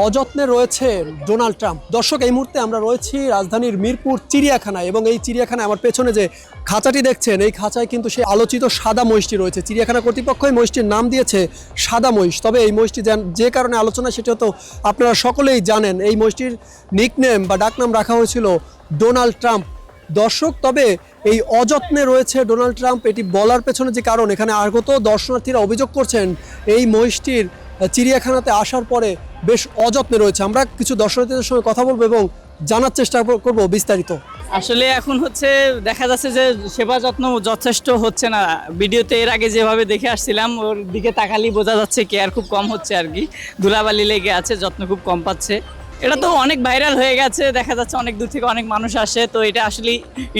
অযত্নে রয়েছে Donald Trump. দর্শক, এই মুহূর্তে আমরা রয়েছি রাজধানীর মিরপুর চিড়িয়াখানায় এবং এই চিড়িয়াখানায় আমার পেছনে যে খাঁচাটি দেখছেন, এই খাঁচায় কিন্তু সেই আলোচিত সাদা মহিষটি রয়েছে। চিড়িয়াখানা কর্তৃপক্ষ এই মহিষটির নাম দিয়েছে সাদা মহিষ। তবে এই মহিষটি যে কারণে আলোচনা সেটা তো আপনারা সকলেই জানেন। এই মহিষটির নিকনেম বা ডাকনাম রাখা হয়েছিল ডোনাল্ড ট্রাম্প। দর্শক, তবে এই অযত্নে রয়েছে ডোনাল্ড ট্রাম্প, এটি বলার পেছনে যে কারণ, এখানে আগত দর্শনার্থীরা অভিযোগ করছেন এই মহিষটির চিড়িয়াখানাতে আসার পরে বেশ অযত্নে রয়েছে। আমরা কিছু দর্শনার্থীদের সঙ্গে কথা বলবো এবং জানার চেষ্টা করব বিস্তারিত। আসলে এখন দেখা যাচ্ছে যে সেবা যত্ন যথেষ্ট হচ্ছে না। ভিডিওতে এর আগে যেভাবে দেখে আসছিলাম ওর দিকে তাকালেই বোঝা যাচ্ছে কেয়ার খুব কম হচ্ছে আর কি, ধুলাবালি লেগে আছে, যত্ন খুব কম পাচ্ছে। এটা তো অনেক ভাইরাল হয়ে গেছে, দেখা যাচ্ছে অনেক দূর থেকে অনেক মানুষ আসে। তো এটা আসলে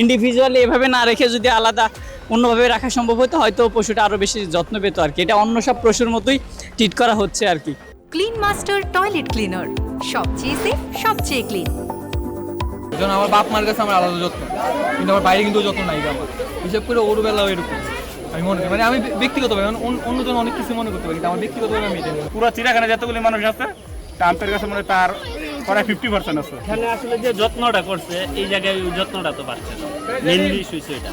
ইন্ডিভিজুয়ালি এভাবে না রেখে যদি আলাদা অন্যভাবে রাখা সম্ভব হতো, হয়তো পশুটা আরও বেশি যত্ন পেত আর কি। এটা অন্য সব পশুর মতোই ট্রিট করা হচ্ছে আর কি। ক্লিন মাস্টার টয়লেট ক্লিনার, সবচেয়ে সেফ, সবচেয়ে ক্লিন। যেমন আমার বাপ মার কাছে আমার আলাদা যত্ন, কিন্তু আমার বাইরে কিন্তু যত্ন নাই আমার, হিসাব করে ওর বেলাও এরকম আমি মনে করি। মানে আমি ব্যক্তিগতভাবে অন্যজন অনেক কিছু মনে করতে পারি, কিন্তু আমার ব্যক্তিগতভাবে আমি এটা পুরো চিড়িয়াখানা যতগুলি মানুষ আছে ট্রাম্পের কাছে মানে তার প্রায় 50% আছে। এখানে আসলে যে যত্নটা করছে এই জায়গায় ওই যত্নটা তো পাচ্ছে না, মেনলি ইস্যু এটা।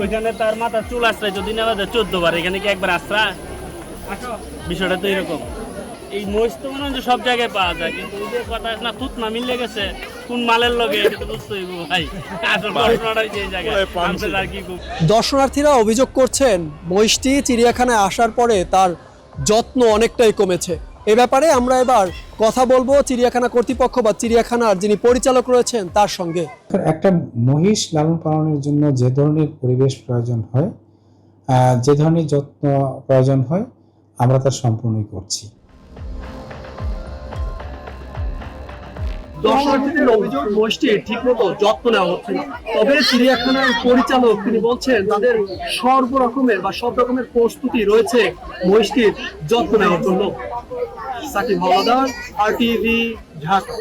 ওইখানে তার মাথা চুল আশ্রয় যদি নেওয়া যায় 14 বার, এখানে কি একবার আশ্রয়? বিষয়টা তো এরকম। এই মহিষ তো মনে হয় সব জায়গায় পাওয়া যায়, কিন্তু ওই যে কথা না তুত না মিলে গেছে কোন মালের লগে, এটা তো বুঝতে হইব ভাই। আসল ঘটনাটাই যে জায়গায় আমাদের আর কি খুব। দর্শনার্থীরা অভিযোগ করছেন মহিষটি চিড়িয়াখানায় আসার পরে তার যত্ন অনেকটাই কমেছে। এ ব্যাপারে আমরা এবার কথা বলবো চিড়িয়াখানা কর্তৃপক্ষ বা চিড়িয়াখানার যিনি পরিচালক রয়েছেন তার সঙ্গে। একটা মহিষ লালন পালনের জন্য যে ধরনের পরিবেশ প্রয়োজন হয়, যে ধরনের যত্ন প্রয়োজন হয়, আমরা তার সম্পূর্ণই করছি। দর্শনার্থীদের অভিযোগ মহিষটির ঠিকমতো যত্ন নেওয়া হচ্ছে না। তবে চিড়িয়াখানার পরিচালক তিনি বলছেন তাদের সব রকমের প্রস্তুতি রয়েছে মহিষটির যত্ন নেওয়ার জন্য। সাকিব হাওলাদার, RTV, ঢাকা।